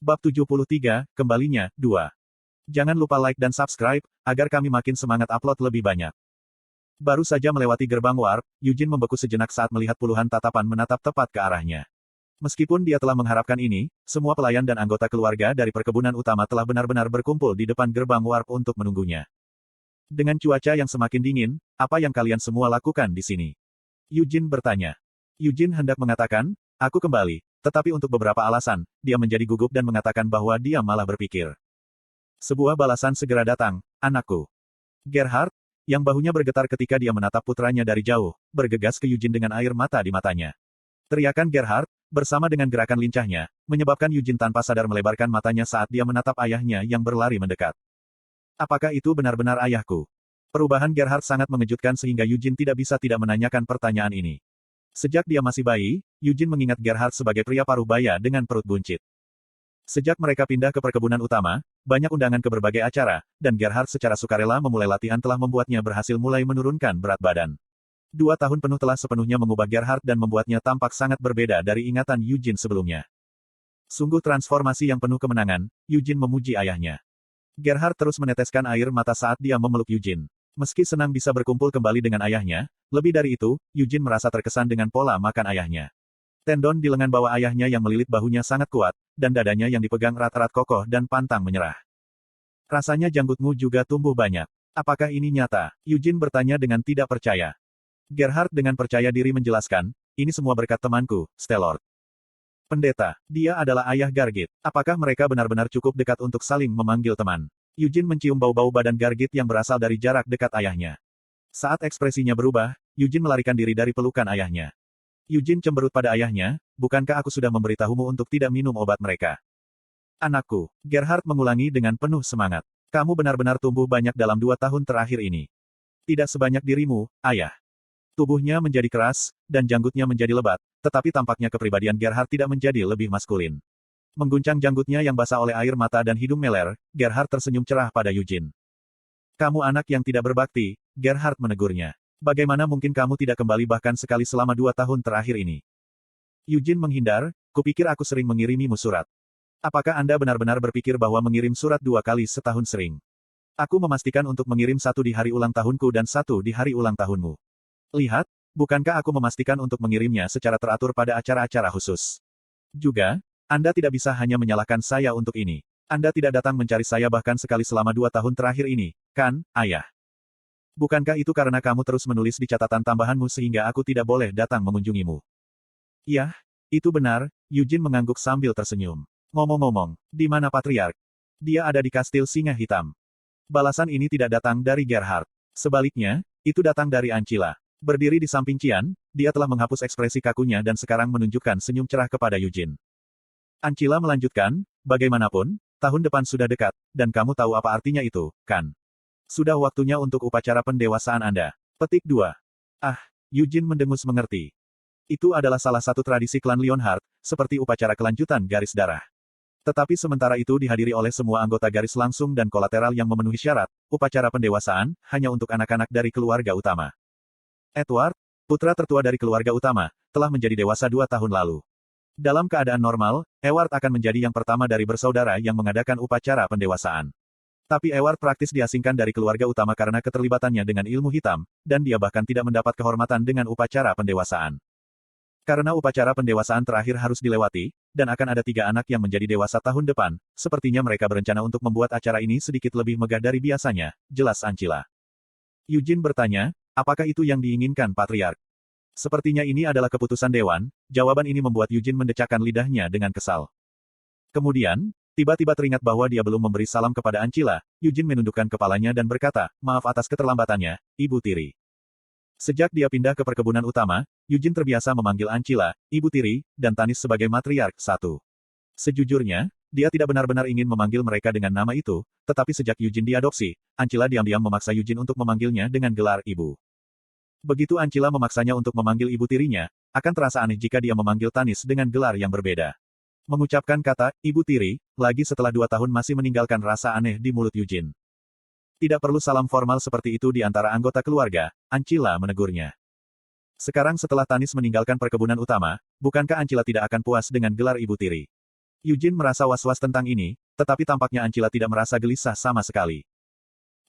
Bab 73, kembalinya, 2. Jangan lupa like dan subscribe, agar kami makin semangat upload lebih banyak. Baru saja melewati gerbang warp, Eugene membeku sejenak saat melihat puluhan tatapan menatap tepat ke arahnya. Meskipun dia telah mengharapkan ini, semua pelayan dan anggota keluarga dari perkebunan utama telah benar-benar berkumpul di depan gerbang warp untuk menunggunya. Dengan cuaca yang semakin dingin, apa yang kalian semua lakukan di sini? Eugene bertanya. Eugene hendak mengatakan, aku kembali. Tetapi untuk beberapa alasan, dia menjadi gugup dan mengatakan bahwa dia malah berpikir. Sebuah balasan segera datang, anakku. Gerhard, yang bahunya bergetar ketika dia menatap putranya dari jauh, bergegas ke Eugene dengan air mata di matanya. Teriakan Gerhard, bersama dengan gerakan lincahnya, menyebabkan Eugene tanpa sadar melebarkan matanya saat dia menatap ayahnya yang berlari mendekat. Apakah itu benar-benar ayahku? Perubahan Gerhard sangat mengejutkan sehingga Eugene tidak bisa tidak menanyakan pertanyaan ini. Sejak dia masih bayi, Eugene mengingat Gerhard sebagai pria paruh baya dengan perut buncit. Sejak mereka pindah ke perkebunan utama, banyak undangan ke berbagai acara, dan Gerhard secara sukarela memulai latihan telah membuatnya berhasil mulai menurunkan berat badan. 2 tahun penuh telah sepenuhnya mengubah Gerhard dan membuatnya tampak sangat berbeda dari ingatan Eugene sebelumnya. Sungguh transformasi yang penuh kemenangan, Eugene memuji ayahnya. Gerhard terus meneteskan air mata saat dia memeluk Eugene. Meski senang bisa berkumpul kembali dengan ayahnya, lebih dari itu, Eugene merasa terkesan dengan pola makan ayahnya. Tendon di lengan bawah ayahnya yang melilit bahunya sangat kuat, dan dadanya yang dipegang erat-erat kokoh dan pantang menyerah. Rasanya janggutmu juga tumbuh banyak. Apakah ini nyata? Eugene bertanya dengan tidak percaya. Gerhard dengan percaya diri menjelaskan, ini semua berkat temanku, Stellord. Pendeta, dia adalah ayah Gargit. Apakah mereka benar-benar cukup dekat untuk saling memanggil teman? Eugene mencium bau-bau badan Gargit yang berasal dari jarak dekat ayahnya. Saat ekspresinya berubah, Eugene melarikan diri dari pelukan ayahnya. Eugene cemberut pada ayahnya, bukankah aku sudah memberitahumu untuk tidak minum obat mereka? Anakku, Gerhard mengulangi dengan penuh semangat. Kamu benar-benar tumbuh banyak dalam 2 tahun terakhir ini. Tidak sebanyak dirimu, ayah. Tubuhnya menjadi keras, dan janggutnya menjadi lebat, tetapi tampaknya kepribadian Gerhard tidak menjadi lebih maskulin. Mengguncang janggutnya yang basah oleh air mata dan hidung meler, Gerhard tersenyum cerah pada Eugene. Kamu anak yang tidak berbakti, Gerhard menegurnya. Bagaimana mungkin kamu tidak kembali bahkan sekali selama 2 tahun terakhir ini? Eugene menghindar, kupikir aku sering mengirimimu surat. Apakah Anda benar-benar berpikir bahwa mengirim surat 2 kali setahun sering? Aku memastikan untuk mengirim 1 di hari ulang tahunku dan 1 di hari ulang tahunmu. Lihat, bukankah aku memastikan untuk mengirimnya secara teratur pada acara-acara khusus? Juga, Anda tidak bisa hanya menyalahkan saya untuk ini. Anda tidak datang mencari saya bahkan sekali selama 2 tahun terakhir ini, kan, ayah? Bukankah itu karena kamu terus menulis di catatan tambahanmu sehingga aku tidak boleh datang mengunjungimu? Iya, itu benar, Eugene mengangguk sambil tersenyum. Ngomong-ngomong, di mana Patriark? Dia ada di Kastil Singa Hitam. Balasan ini tidak datang dari Gerhard. Sebaliknya, itu datang dari Ancila. Berdiri di samping Qian, dia telah menghapus ekspresi kakunya dan sekarang menunjukkan senyum cerah kepada Eugene. Ancila melanjutkan, bagaimanapun, tahun depan sudah dekat, dan kamu tahu apa artinya itu, kan? Sudah waktunya untuk upacara pendewasaan Anda. Petik 2. Ah, Eugene mendengus mengerti. Itu adalah salah satu tradisi klan Leonhardt, seperti upacara kelanjutan garis darah. Tetapi sementara itu dihadiri oleh semua anggota garis langsung dan kolateral yang memenuhi syarat, upacara pendewasaan, hanya untuk anak-anak dari keluarga utama. Edward, putra tertua dari keluarga utama, telah menjadi dewasa 2 tahun lalu. Dalam keadaan normal, Edward akan menjadi yang pertama dari bersaudara yang mengadakan upacara pendewasaan. Tapi Edward praktis diasingkan dari keluarga utama karena keterlibatannya dengan ilmu hitam, dan dia bahkan tidak mendapat kehormatan dengan upacara pendewasaan. Karena upacara pendewasaan terakhir harus dilewati, dan akan ada 3 anak yang menjadi dewasa tahun depan, sepertinya mereka berencana untuk membuat acara ini sedikit lebih megah dari biasanya, jelas Ancila. Eugene bertanya, apakah itu yang diinginkan Patriark? Sepertinya ini adalah keputusan Dewan, jawaban ini membuat Eugene mendecakkan lidahnya dengan kesal. Kemudian, tiba-tiba teringat bahwa dia belum memberi salam kepada Ancila, Eugene menundukkan kepalanya dan berkata, maaf atas keterlambatannya, Ibu Tiri. Sejak dia pindah ke perkebunan utama, Eugene terbiasa memanggil Ancila, Ibu Tiri, dan Tanis sebagai matriark 1. Sejujurnya, dia tidak benar-benar ingin memanggil mereka dengan nama itu, tetapi sejak Eugene diadopsi, Ancila diam-diam memaksa Eugene untuk memanggilnya dengan gelar Ibu. Begitu Ancila memaksanya untuk memanggil ibu tirinya, akan terasa aneh jika dia memanggil Tanis dengan gelar yang berbeda. Mengucapkan kata, Ibu Tiri, lagi setelah 2 tahun masih meninggalkan rasa aneh di mulut Eugene. Tidak perlu salam formal seperti itu di antara anggota keluarga, Ancila menegurnya. Sekarang setelah Tanis meninggalkan perkebunan utama, bukankah Ancila tidak akan puas dengan gelar Ibu Tiri? Eugene merasa was-was tentang ini, tetapi tampaknya Ancila tidak merasa gelisah sama sekali.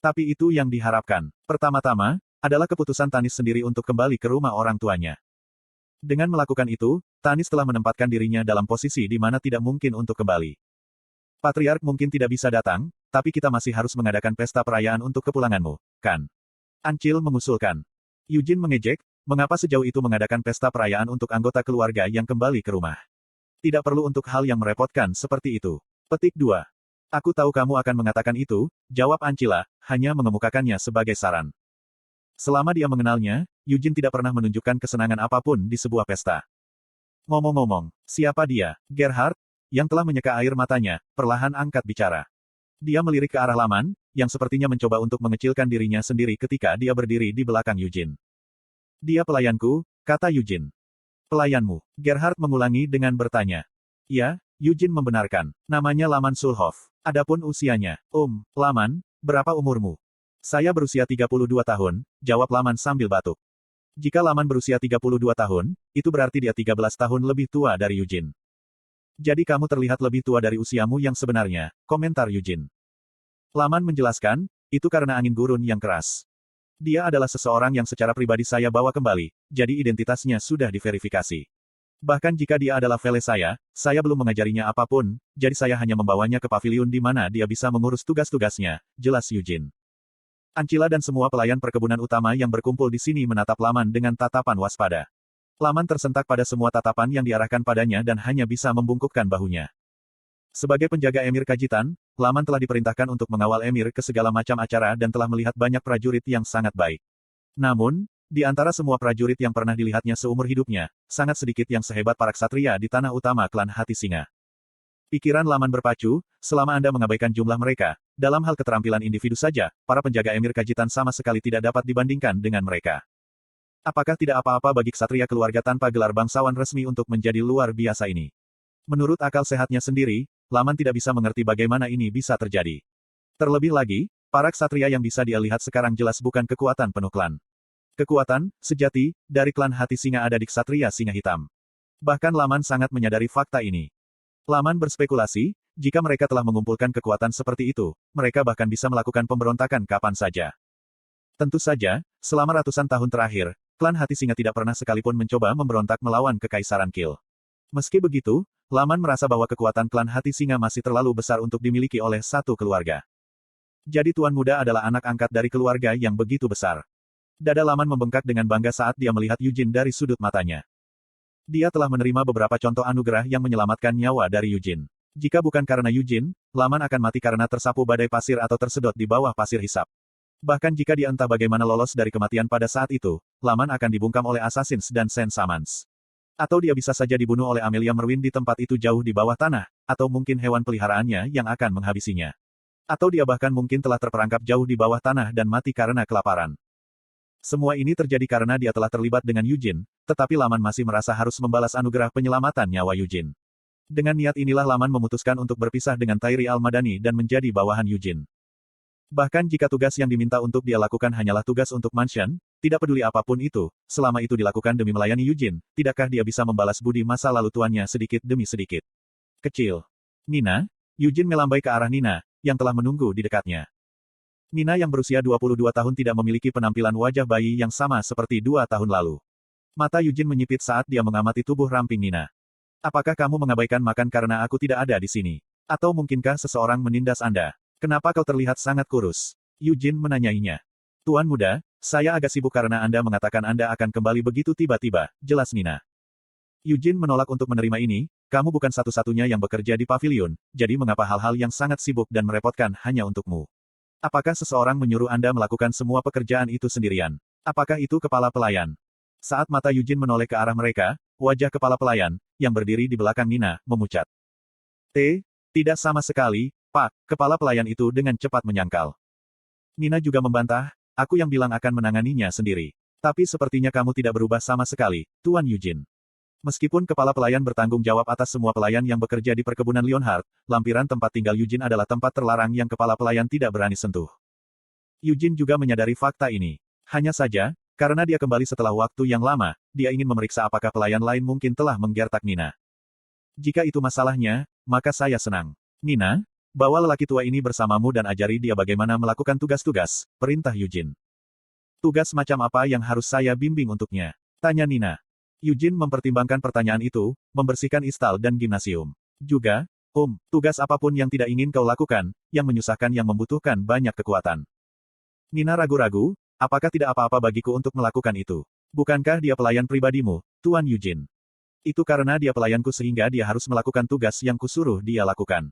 Tapi itu yang diharapkan. Pertama-tama, adalah keputusan Tanis sendiri untuk kembali ke rumah orang tuanya. Dengan melakukan itu, Tanis telah menempatkan dirinya dalam posisi di mana tidak mungkin untuk kembali. Patriark mungkin tidak bisa datang, tapi kita masih harus mengadakan pesta perayaan untuk kepulanganmu, kan? Ancil mengusulkan. Eugene mengejek, mengapa sejauh itu mengadakan pesta perayaan untuk anggota keluarga yang kembali ke rumah? Tidak perlu untuk hal yang merepotkan seperti itu. Petik 2. Aku tahu kamu akan mengatakan itu, jawab Ancila, hanya mengemukakannya sebagai saran. Selama dia mengenalnya, Eugene tidak pernah menunjukkan kesenangan apapun di sebuah pesta. Ngomong-ngomong, siapa dia? Gerhard, yang telah menyeka air matanya, perlahan angkat bicara. Dia melirik ke arah Laman, yang sepertinya mencoba untuk mengecilkan dirinya sendiri ketika dia berdiri di belakang Eugene. Dia pelayanku, kata Eugene. Pelayanmu, Gerhard mengulangi dengan bertanya. Ya, Eugene membenarkan. Namanya Laman Sulhoff. Adapun usianya, Laman, berapa umurmu? Saya berusia 32 tahun, jawab Laman sambil batuk. Jika Laman berusia 32 tahun, itu berarti dia 13 tahun lebih tua dari Eugene. Jadi kamu terlihat lebih tua dari usiamu yang sebenarnya, komentar Eugene. Laman menjelaskan, itu karena angin gurun yang keras. Dia adalah seseorang yang secara pribadi saya bawa kembali, jadi identitasnya sudah diverifikasi. Bahkan jika dia adalah vele saya belum mengajarinya apapun, jadi saya hanya membawanya ke paviliun di mana dia bisa mengurus tugas-tugasnya, jelas Eugene. Ancila dan semua pelayan perkebunan utama yang berkumpul di sini menatap Laman dengan tatapan waspada. Laman tersentak pada semua tatapan yang diarahkan padanya dan hanya bisa membungkukkan bahunya. Sebagai penjaga Emir Kajitan, Laman telah diperintahkan untuk mengawal Emir ke segala macam acara dan telah melihat banyak prajurit yang sangat baik. Namun, di antara semua prajurit yang pernah dilihatnya seumur hidupnya, sangat sedikit yang sehebat para ksatria di tanah utama klan Hati Singa. Pikiran Laman berpacu, selama Anda mengabaikan jumlah mereka, dalam hal keterampilan individu saja, para penjaga Emir Kajitan sama sekali tidak dapat dibandingkan dengan mereka. Apakah tidak apa-apa bagi ksatria keluarga tanpa gelar bangsawan resmi untuk menjadi luar biasa ini? Menurut akal sehatnya sendiri, Laman tidak bisa mengerti bagaimana ini bisa terjadi. Terlebih lagi, para ksatria yang bisa dia lihat sekarang jelas bukan kekuatan penuh klan. Kekuatan, sejati, dari klan Hati Singa ada di ksatria Singa Hitam. Bahkan Laman sangat menyadari fakta ini. Laman berspekulasi, jika mereka telah mengumpulkan kekuatan seperti itu, mereka bahkan bisa melakukan pemberontakan kapan saja. Tentu saja, selama ratusan tahun terakhir, klan Hati Singa tidak pernah sekalipun mencoba memberontak melawan Kekaisaran Kil. Meski begitu, Laman merasa bahwa kekuatan klan Hati Singa masih terlalu besar untuk dimiliki oleh satu keluarga. Jadi Tuan Muda adalah anak angkat dari keluarga yang begitu besar. Dada Laman membengkak dengan bangga saat dia melihat Eugene dari sudut matanya. Dia telah menerima beberapa contoh anugerah yang menyelamatkan nyawa dari Eugene. Jika bukan karena Eugene, Laman akan mati karena tersapu badai pasir atau tersedot di bawah pasir hisap. Bahkan jika dia entah bagaimana lolos dari kematian pada saat itu, Laman akan dibungkam oleh Assassins dan Saint Samans. Atau dia bisa saja dibunuh oleh Amelia Merwin di tempat itu jauh di bawah tanah, atau mungkin hewan peliharaannya yang akan menghabisinya. Atau dia bahkan mungkin telah terperangkap jauh di bawah tanah dan mati karena kelaparan. Semua ini terjadi karena dia telah terlibat dengan Eugene, tetapi Laman masih merasa harus membalas anugerah penyelamatan nyawa Eugene. Dengan niat inilah Laman memutuskan untuk berpisah dengan Tairi Al-Madani dan menjadi bawahan Eugene. Bahkan jika tugas yang diminta untuk dia lakukan hanyalah tugas untuk Mansion, tidak peduli apapun itu, selama itu dilakukan demi melayani Eugene, tidakkah dia bisa membalas budi masa lalu tuannya sedikit demi sedikit? Kecil. Nina, Eugene melambai ke arah Nina, yang telah menunggu di dekatnya. Nina yang berusia 22 tahun tidak memiliki penampilan wajah bayi yang sama seperti 2 tahun lalu. Mata Eugene menyipit saat dia mengamati tubuh ramping Nina. Apakah kamu mengabaikan makan karena aku tidak ada di sini? Atau mungkinkah seseorang menindas Anda? Kenapa kau terlihat sangat kurus? Eugene menanyainya. Tuan Muda, saya agak sibuk karena Anda mengatakan Anda akan kembali begitu tiba-tiba, jelas Nina. Eugene menolak untuk menerima ini, kamu bukan satu-satunya yang bekerja di pavilion, jadi mengapa hal-hal yang sangat sibuk dan merepotkan hanya untukmu? Apakah seseorang menyuruh Anda melakukan semua pekerjaan itu sendirian? Apakah itu kepala pelayan? Saat mata Eugene menoleh ke arah mereka, wajah kepala pelayan, yang berdiri di belakang Nina, memucat. Tidak sama sekali, Pak, kepala pelayan itu dengan cepat menyangkal. Nina juga membantah, aku yang bilang akan menanganinya sendiri. Tapi sepertinya kamu tidak berubah sama sekali, Tuan Eugene. Meskipun kepala pelayan bertanggung jawab atas semua pelayan yang bekerja di perkebunan Leonhard, lampiran tempat tinggal Eugene adalah tempat terlarang yang kepala pelayan tidak berani sentuh. Eugene juga menyadari fakta ini. Hanya saja, karena dia kembali setelah waktu yang lama, dia ingin memeriksa apakah pelayan lain mungkin telah menggertak Nina. Jika itu masalahnya, maka saya senang. Nina, bawa lelaki tua ini bersamamu dan ajari dia bagaimana melakukan tugas-tugas, perintah Eugene. Tugas macam apa yang harus saya bimbing untuknya? Tanya Nina. Eugene mempertimbangkan pertanyaan itu, membersihkan istal dan gimnasium. Juga, tugas apapun yang tidak ingin kau lakukan, yang menyusahkan yang membutuhkan banyak kekuatan. Nina ragu-ragu, apakah tidak apa-apa bagiku untuk melakukan itu? Bukankah dia pelayan pribadimu, Tuan Eugene? Itu karena dia pelayanku sehingga dia harus melakukan tugas yang kusuruh dia lakukan.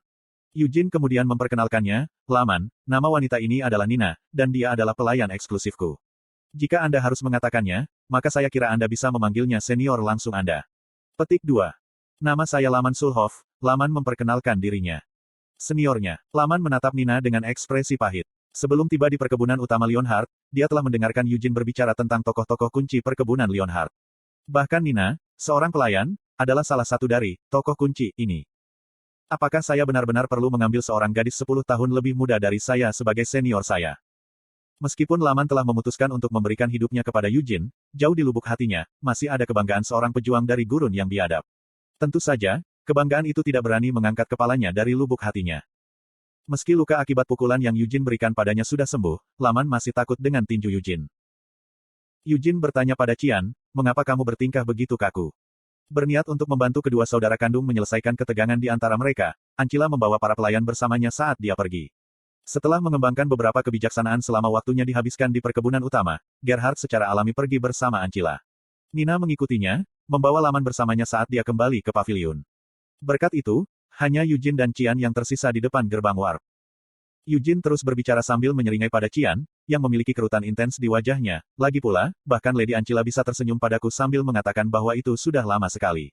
Eugene kemudian memperkenalkannya, Laman, nama wanita ini adalah Nina, dan dia adalah pelayan eksklusifku. Jika Anda harus mengatakannya, maka saya kira Anda bisa memanggilnya senior langsung Anda. Petik 2. Nama saya Laman Sulhoff, Laman memperkenalkan dirinya. Seniornya, Laman menatap Nina dengan ekspresi pahit. Sebelum tiba di perkebunan utama Leonhardt, dia telah mendengarkan Eugene berbicara tentang tokoh-tokoh kunci perkebunan Leonhardt. Bahkan Nina, seorang pelayan, adalah salah satu dari tokoh kunci ini. Apakah saya benar-benar perlu mengambil seorang gadis 10 tahun lebih muda dari saya sebagai senior saya? Meskipun Laman telah memutuskan untuk memberikan hidupnya kepada Eugene, jauh di lubuk hatinya, masih ada kebanggaan seorang pejuang dari gurun yang biadab. Tentu saja, kebanggaan itu tidak berani mengangkat kepalanya dari lubuk hatinya. Meski luka akibat pukulan yang Eugene berikan padanya sudah sembuh, Laman masih takut dengan tinju Eugene. Eugene bertanya pada Qian, mengapa kamu bertingkah begitu kaku? Berniat untuk membantu kedua saudara kandung menyelesaikan ketegangan di antara mereka, Ancila membawa para pelayan bersamanya saat dia pergi. Setelah mengembangkan beberapa kebijaksanaan selama waktunya dihabiskan di perkebunan utama, Gerhard secara alami pergi bersama Ancila. Nina mengikutinya, membawa Laman bersamanya saat dia kembali ke paviliun. Berkat itu, hanya Eugene dan Qian yang tersisa di depan gerbang warp. Eugene terus berbicara sambil menyeringai pada Qian, yang memiliki kerutan intens di wajahnya. Lagi pula, bahkan Lady Ancila bisa tersenyum padaku sambil mengatakan bahwa itu sudah lama sekali.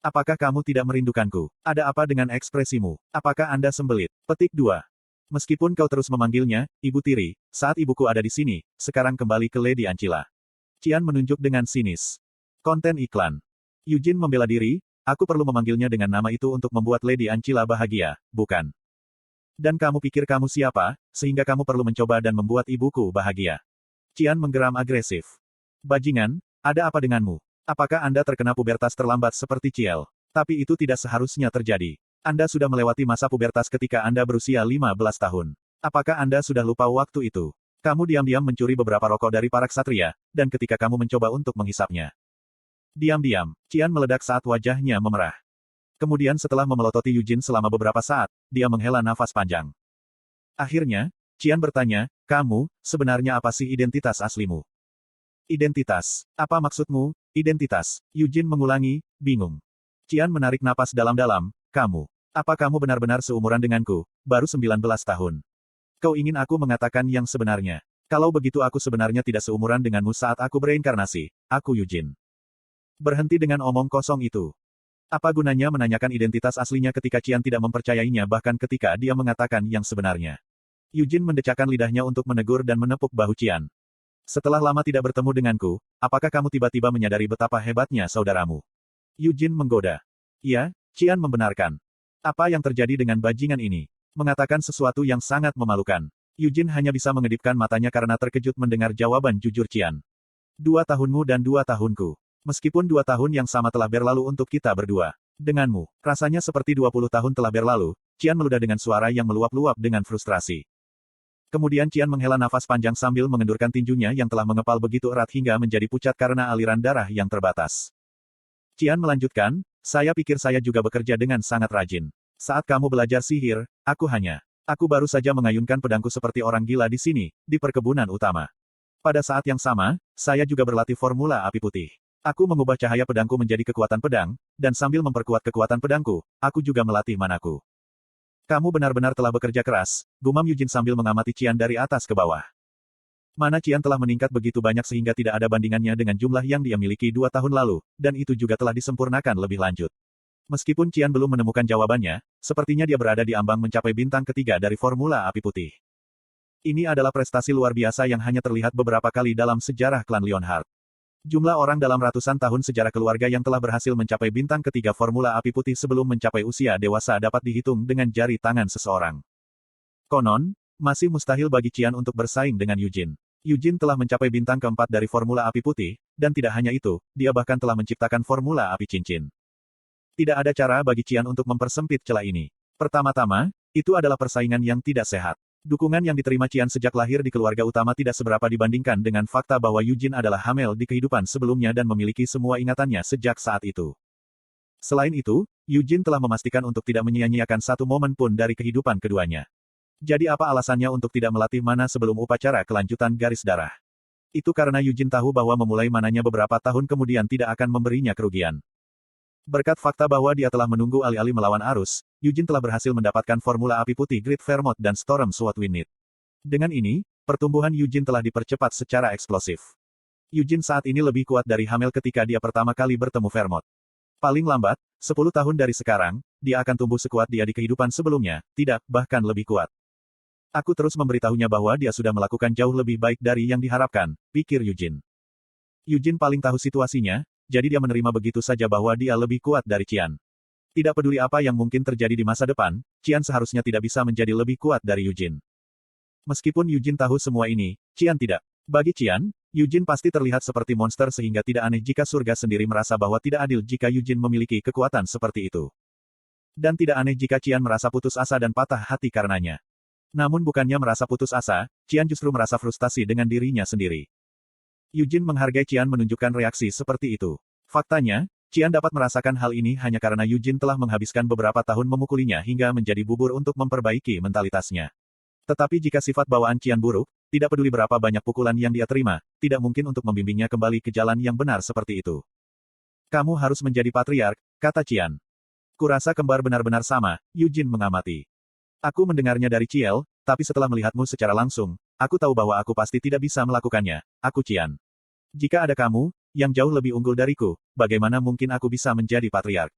Apakah kamu tidak merindukanku? Ada apa dengan ekspresimu? Apakah Anda sembelit? Petik 2. Meskipun kau terus memanggilnya, Ibu Tiri, saat ibuku ada di sini, sekarang kembali ke Lady Ancila. Qian menunjuk dengan sinis. Konten iklan. Eugene membela diri, aku perlu memanggilnya dengan nama itu untuk membuat Lady Ancila bahagia, bukan? Dan kamu pikir kamu siapa, sehingga kamu perlu mencoba dan membuat ibuku bahagia? Qian menggeram agresif. Bajingan, ada apa denganmu? Apakah Anda terkena pubertas terlambat seperti Ciel? Tapi itu tidak seharusnya terjadi. Anda sudah melewati masa pubertas ketika Anda berusia 15 tahun. Apakah Anda sudah lupa waktu itu? Kamu diam-diam mencuri beberapa rokok dari para ksatria, dan ketika kamu mencoba untuk menghisapnya. Diam-diam, Qian meledak saat wajahnya memerah. Kemudian setelah memelototi Eugene selama beberapa saat, dia menghela nafas panjang. Akhirnya, Qian bertanya, kamu, sebenarnya apa sih identitas aslimu? Identitas? Apa maksudmu, identitas? Eugene mengulangi, bingung. Qian menarik napas dalam-dalam, kamu. Apa kamu benar-benar seumuran denganku, baru 19 tahun? Kau ingin aku mengatakan yang sebenarnya? Kalau begitu aku sebenarnya tidak seumuran denganmu saat aku bereinkarnasi, aku Eugene. Berhenti dengan omong kosong itu. Apa gunanya menanyakan identitas aslinya ketika Qian tidak mempercayainya bahkan ketika dia mengatakan yang sebenarnya? Eugene mendecakkan lidahnya untuk menegur dan menepuk bahu Qian. Setelah lama tidak bertemu denganku, apakah kamu tiba-tiba menyadari betapa hebatnya saudaramu? Eugene menggoda. Iya, Qian membenarkan. Apa yang terjadi dengan bajingan ini? Mengatakan sesuatu yang sangat memalukan. Eugene hanya bisa mengedipkan matanya karena terkejut mendengar jawaban jujur Qian. 2 tahunmu dan 2 tahunku. Meskipun 2 tahun yang sama telah berlalu untuk kita berdua. Denganmu, rasanya seperti 20 tahun telah berlalu, Qian meludah dengan suara yang meluap-luap dengan frustrasi. Kemudian Qian menghela nafas panjang sambil mengendurkan tinjunya yang telah mengepal begitu erat hingga menjadi pucat karena aliran darah yang terbatas. Qian melanjutkan, saya pikir saya juga bekerja dengan sangat rajin. Saat kamu belajar sihir, aku baru saja mengayunkan pedangku seperti orang gila di sini, di perkebunan utama. Pada saat yang sama, saya juga berlatih formula api putih. Aku mengubah cahaya pedangku menjadi kekuatan pedang, dan sambil memperkuat kekuatan pedangku, aku juga melatih manaku. Kamu benar-benar telah bekerja keras, gumam Eugene sambil mengamati Qian dari atas ke bawah. Mana Qian telah meningkat begitu banyak sehingga tidak ada bandingannya dengan jumlah yang dia miliki 2 tahun lalu, dan itu juga telah disempurnakan lebih lanjut. Meskipun Qian belum menemukan jawabannya, sepertinya dia berada di ambang mencapai bintang ketiga dari formula api putih. Ini adalah prestasi luar biasa yang hanya terlihat beberapa kali dalam sejarah klan Leonhardt. Jumlah orang dalam ratusan tahun sejarah keluarga yang telah berhasil mencapai bintang ketiga formula api putih sebelum mencapai usia dewasa dapat dihitung dengan jari tangan seseorang. Konon, masih mustahil bagi Qian untuk bersaing dengan Eugene. Eugene telah mencapai bintang keempat dari formula api putih, dan tidak hanya itu, dia bahkan telah menciptakan formula api cincin. Tidak ada cara bagi Qian untuk mempersempit celah ini. Pertama-tama, itu adalah persaingan yang tidak sehat. Dukungan yang diterima Qian sejak lahir di keluarga utama tidak seberapa dibandingkan dengan fakta bahwa Yujin adalah hamil di kehidupan sebelumnya dan memiliki semua ingatannya sejak saat itu. Selain itu, Yujin telah memastikan untuk tidak menyia-nyiakan satu momen pun dari kehidupan keduanya. Jadi apa alasannya untuk tidak melatih mana sebelum upacara kelanjutan garis darah? Itu karena Yujin tahu bahwa memulai mananya beberapa tahun kemudian tidak akan memberinya kerugian. Berkat fakta bahwa dia telah menunggu alih-alih melawan arus, Yujin telah berhasil mendapatkan formula api putih Great Vermouth dan Storm Sword Wind. Dengan ini, pertumbuhan Yujin telah dipercepat secara eksplosif. Yujin saat ini lebih kuat dari hamil ketika dia pertama kali bertemu Vermouth. Paling lambat, 10 tahun dari sekarang, dia akan tumbuh sekuat dia di kehidupan sebelumnya, tidak, bahkan lebih kuat. Aku terus memberitahunya bahwa dia sudah melakukan jauh lebih baik dari yang diharapkan, pikir Yujin. Yujin paling tahu situasinya, jadi dia menerima begitu saja bahwa dia lebih kuat dari Qian. Tidak peduli apa yang mungkin terjadi di masa depan, Qian seharusnya tidak bisa menjadi lebih kuat dari Yujin. Meskipun Yujin tahu semua ini, Qian tidak. Bagi Qian, Yujin pasti terlihat seperti monster sehingga tidak aneh jika surga sendiri merasa bahwa tidak adil jika Yujin memiliki kekuatan seperti itu. Dan tidak aneh jika Qian merasa putus asa dan patah hati karenanya. Namun bukannya merasa putus asa, Qian justru merasa frustasi dengan dirinya sendiri. Yujin menghargai Qian menunjukkan reaksi seperti itu. Faktanya, Qian dapat merasakan hal ini hanya karena Yujin telah menghabiskan beberapa tahun memukulinya hingga menjadi bubur untuk memperbaiki mentalitasnya. Tetapi jika sifat bawaan Qian buruk, tidak peduli berapa banyak pukulan yang dia terima, tidak mungkin untuk membimbingnya kembali ke jalan yang benar seperti itu. Kamu harus menjadi patriark, kata Qian. Kurasa kembar benar-benar sama, Yujin mengamati. Aku mendengarnya dari Ciel, tapi setelah melihatmu secara langsung, aku tahu bahwa aku pasti tidak bisa melakukannya, aku Qian. Jika ada kamu, yang jauh lebih unggul dariku, bagaimana mungkin aku bisa menjadi patriark?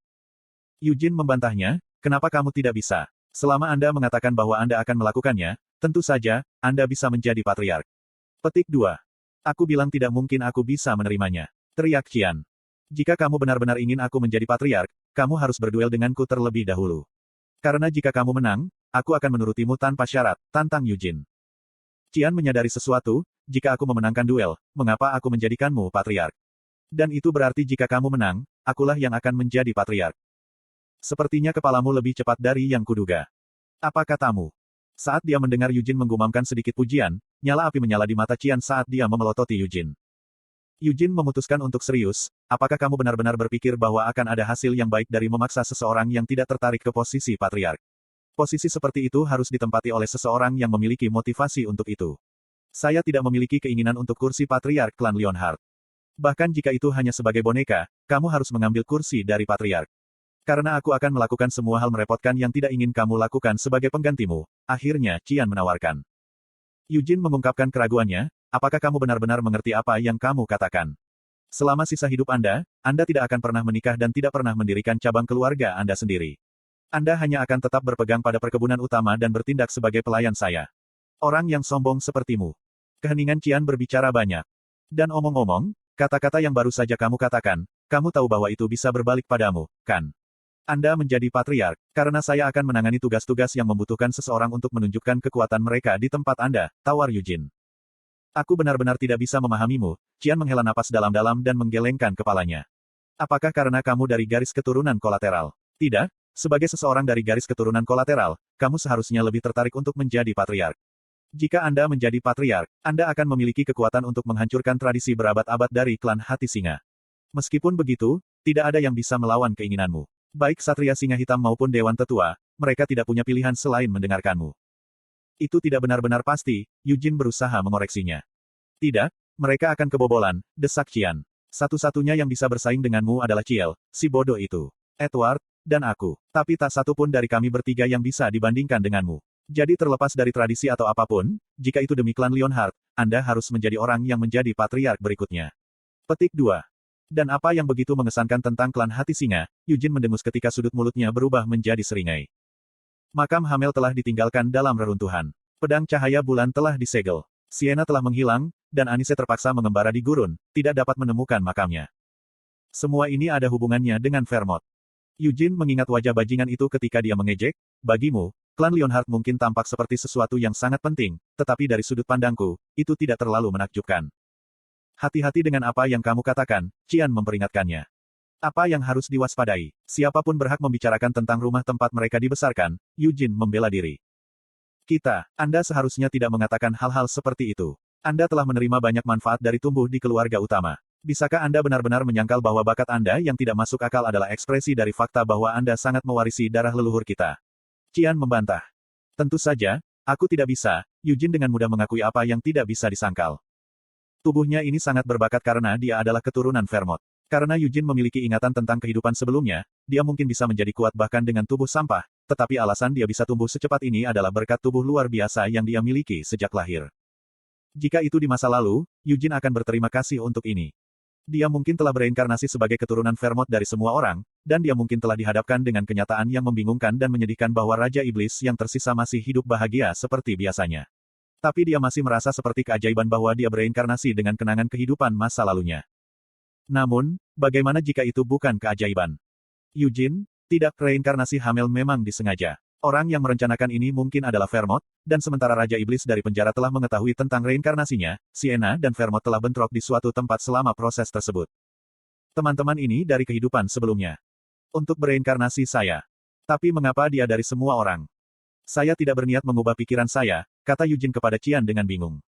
Yujin membantahnya, kenapa kamu tidak bisa? Selama Anda mengatakan bahwa Anda akan melakukannya, tentu saja, Anda bisa menjadi patriark. Petik 2. Aku bilang tidak mungkin aku bisa menerimanya. Teriak Qian. Jika kamu benar-benar ingin aku menjadi patriark, kamu harus berduel denganku terlebih dahulu. Karena jika kamu menang, aku akan menurutimu tanpa syarat, tantang Yujin. Qian menyadari sesuatu, jika aku memenangkan duel, mengapa aku menjadikanmu patriark? Dan itu berarti jika kamu menang, akulah yang akan menjadi patriark. Sepertinya kepalamu lebih cepat dari yang kuduga. Apa katamu? Saat dia mendengar Yujin menggumamkan sedikit pujian, nyala api menyala di mata Qian saat dia memelototi Yujin. Yujin memutuskan untuk serius, apakah kamu benar-benar berpikir bahwa akan ada hasil yang baik dari memaksa seseorang yang tidak tertarik ke posisi patriark? Posisi seperti itu harus ditempati oleh seseorang yang memiliki motivasi untuk itu. Saya tidak memiliki keinginan untuk kursi patriark klan Leonhardt. Bahkan jika itu hanya sebagai boneka, kamu harus mengambil kursi dari patriark. Karena aku akan melakukan semua hal merepotkan yang tidak ingin kamu lakukan sebagai penggantimu, akhirnya Qian menawarkan. Yujin mengungkapkan keraguannya, apakah kamu benar-benar mengerti apa yang kamu katakan? Selama sisa hidup Anda tidak akan pernah menikah dan tidak pernah mendirikan cabang keluarga Anda sendiri. Anda hanya akan tetap berpegang pada perkebunan utama dan bertindak sebagai pelayan saya. Orang yang sombong sepertimu. Keheningan Qian berbicara banyak. Dan omong-omong, kata-kata yang baru saja kamu katakan, kamu tahu bahwa itu bisa berbalik padamu, kan? Anda menjadi patriark, karena saya akan menangani tugas-tugas yang membutuhkan seseorang untuk menunjukkan kekuatan mereka di tempat Anda, tawar Yujin. Aku benar-benar tidak bisa memahamimu, Qian menghela napas dalam-dalam dan menggelengkan kepalanya. Apakah karena kamu dari garis keturunan kolateral? Tidak, sebagai seseorang dari garis keturunan kolateral, kamu seharusnya lebih tertarik untuk menjadi patriark. Jika Anda menjadi patriark, Anda akan memiliki kekuatan untuk menghancurkan tradisi berabad-abad dari klan Hati Singa. Meskipun begitu, tidak ada yang bisa melawan keinginanmu. Baik Satria Singa Hitam maupun Dewan Tetua, mereka tidak punya pilihan selain mendengarkanmu. Itu tidak benar-benar pasti, Yujin berusaha mengoreksinya. Tidak, mereka akan kebobolan, desak Qian. Satu-satunya yang bisa bersaing denganmu adalah Ciel, si bodoh itu. Edward, dan aku. Tapi tak satu pun dari kami bertiga yang bisa dibandingkan denganmu. Jadi terlepas dari tradisi atau apapun, jika itu demi klan Leonhardt, Anda harus menjadi orang yang menjadi patriark berikutnya. Petik 2. Dan apa yang begitu mengesankan tentang klan Hati Singa, Yujin mendengus ketika sudut mulutnya berubah menjadi seringai. Makam Hamel telah ditinggalkan dalam reruntuhan. Pedang cahaya bulan telah disegel. Sienna telah menghilang, dan Anise terpaksa mengembara di gurun, tidak dapat menemukan makamnya. Semua ini ada hubungannya dengan Vermouth. Yujin mengingat wajah bajingan itu ketika dia mengejek, bagimu, klan Leonhardt mungkin tampak seperti sesuatu yang sangat penting, tetapi dari sudut pandangku, itu tidak terlalu menakjubkan. Hati-hati dengan apa yang kamu katakan, Qian memperingatkannya. Apa yang harus diwaspadai? Siapapun berhak membicarakan tentang rumah tempat mereka dibesarkan, Eugene membela diri. Anda seharusnya tidak mengatakan hal-hal seperti itu. Anda telah menerima banyak manfaat dari tumbuh di keluarga utama. Bisakah Anda benar-benar menyangkal bahwa bakat Anda yang tidak masuk akal adalah ekspresi dari fakta bahwa Anda sangat mewarisi darah leluhur kita? Qian membantah. Tentu saja, aku tidak bisa, Eugene dengan mudah mengakui apa yang tidak bisa disangkal. Tubuhnya ini sangat berbakat karena dia adalah keturunan Vermont. Karena Eugene memiliki ingatan tentang kehidupan sebelumnya, dia mungkin bisa menjadi kuat bahkan dengan tubuh sampah, tetapi alasan dia bisa tumbuh secepat ini adalah berkat tubuh luar biasa yang dia miliki sejak lahir. Jika itu di masa lalu, Eugene akan berterima kasih untuk ini. Dia mungkin telah bereinkarnasi sebagai keturunan Vermont dari semua orang, dan dia mungkin telah dihadapkan dengan kenyataan yang membingungkan dan menyedihkan bahwa Raja Iblis yang tersisa masih hidup bahagia seperti biasanya. Tapi dia masih merasa seperti keajaiban bahwa dia bereinkarnasi dengan kenangan kehidupan masa lalunya. Namun, bagaimana jika itu bukan keajaiban? Eugene, tidak, reinkarnasi Hamel memang disengaja. Orang yang merencanakan ini mungkin adalah Vermont, dan sementara Raja Iblis dari penjara telah mengetahui tentang reinkarnasinya, Sienna dan Vermont telah bentrok di suatu tempat selama proses tersebut. Teman-teman ini dari kehidupan sebelumnya. Untuk bereinkarnasi saya. Tapi mengapa dia dari semua orang? Saya tidak berniat mengubah pikiran saya, kata Eugene kepada Qian dengan bingung.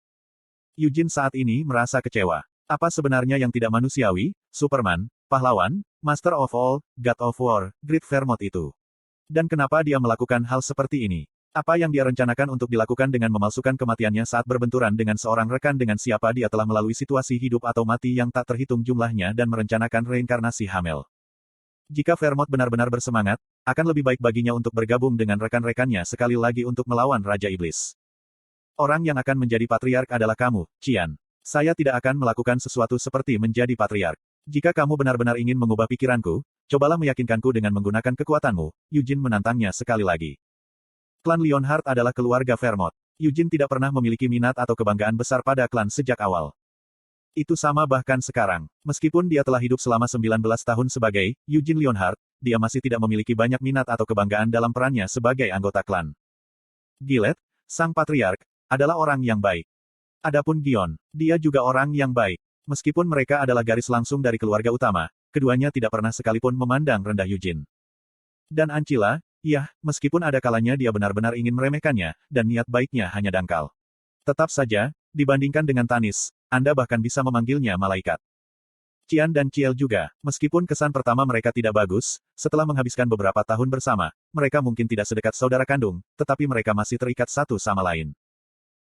Eugene saat ini merasa kecewa. Apa sebenarnya yang tidak manusiawi, Superman, pahlawan, Master of All, God of War, Great Vermont itu? Dan kenapa dia melakukan hal seperti ini? Apa yang dia rencanakan untuk dilakukan dengan memalsukan kematiannya saat berbenturan dengan seorang rekan dengan siapa dia telah melalui situasi hidup atau mati yang tak terhitung jumlahnya dan merencanakan reinkarnasi Hamel? Jika Vermont benar-benar bersemangat, akan lebih baik baginya untuk bergabung dengan rekan-rekannya sekali lagi untuk melawan Raja Iblis. Orang yang akan menjadi patriark adalah kamu, Qian. Saya tidak akan melakukan sesuatu seperti menjadi patriark. Jika kamu benar-benar ingin mengubah pikiranku, cobalah meyakinkanku dengan menggunakan kekuatanmu, Eugene menantangnya sekali lagi. Klan Leonhardt adalah keluarga Vermont. Eugene tidak pernah memiliki minat atau kebanggaan besar pada klan sejak awal. Itu sama bahkan sekarang. Meskipun dia telah hidup selama 19 tahun sebagai Eugene Leonhardt, dia masih tidak memiliki banyak minat atau kebanggaan dalam perannya sebagai anggota klan. Gillette, sang patriark, adalah orang yang baik. Adapun Gion, dia juga orang yang baik. Meskipun mereka adalah garis langsung dari keluarga utama, keduanya tidak pernah sekalipun memandang rendah Eugene. Dan Ancila, ya, meskipun ada kalanya dia benar-benar ingin meremehkannya, dan niat baiknya hanya dangkal. Tetap saja, dibandingkan dengan Tanis, Anda bahkan bisa memanggilnya malaikat. Qian dan Ciel juga, meskipun kesan pertama mereka tidak bagus, setelah menghabiskan beberapa tahun bersama, mereka mungkin tidak sedekat saudara kandung, tetapi mereka masih terikat satu sama lain.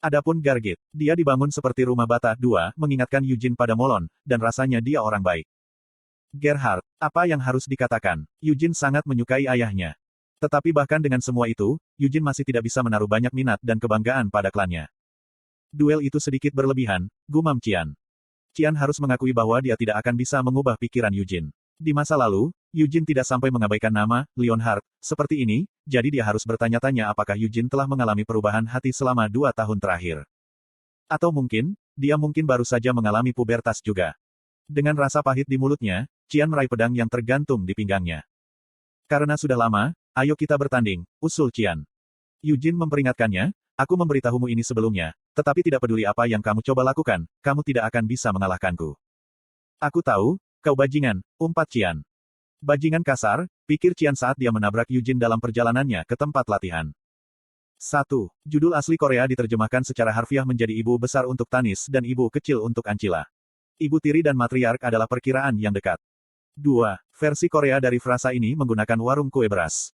Adapun Gargit, dia dibangun seperti rumah bata, mengingatkan Eugene pada Molon, dan rasanya dia orang baik. Gerhard, apa yang harus dikatakan? Eugene sangat menyukai ayahnya. Tetapi bahkan dengan semua itu, Eugene masih tidak bisa menaruh banyak minat dan kebanggaan pada klannya. Duel itu sedikit berlebihan, gumam Qian. Qian harus mengakui bahwa dia tidak akan bisa mengubah pikiran Eugene. Di masa lalu, Eugene tidak sampai mengabaikan nama, Leonhardt, seperti ini, jadi dia harus bertanya-tanya apakah Eugene telah mengalami perubahan hati selama 2 tahun terakhir. Atau mungkin, dia mungkin baru saja mengalami pubertas juga. Dengan rasa pahit di mulutnya, Qian meraih pedang yang tergantung di pinggangnya. Karena sudah lama, ayo kita bertanding, usul Qian. Eugene memperingatkannya, aku memberitahumu ini sebelumnya, tetapi tidak peduli apa yang kamu coba lakukan, kamu tidak akan bisa mengalahkanku. Aku tahu, kau bajingan, umpat Qian. Bajingan kasar, pikir Qian saat dia menabrak Eugene dalam perjalanannya ke tempat latihan. 1. Judul asli Korea diterjemahkan secara harfiah menjadi ibu besar untuk Tanis dan ibu kecil untuk Ancila. Ibu tiri dan matriark adalah perkiraan yang dekat. 2. Versi Korea dari frasa ini menggunakan warung kue beras.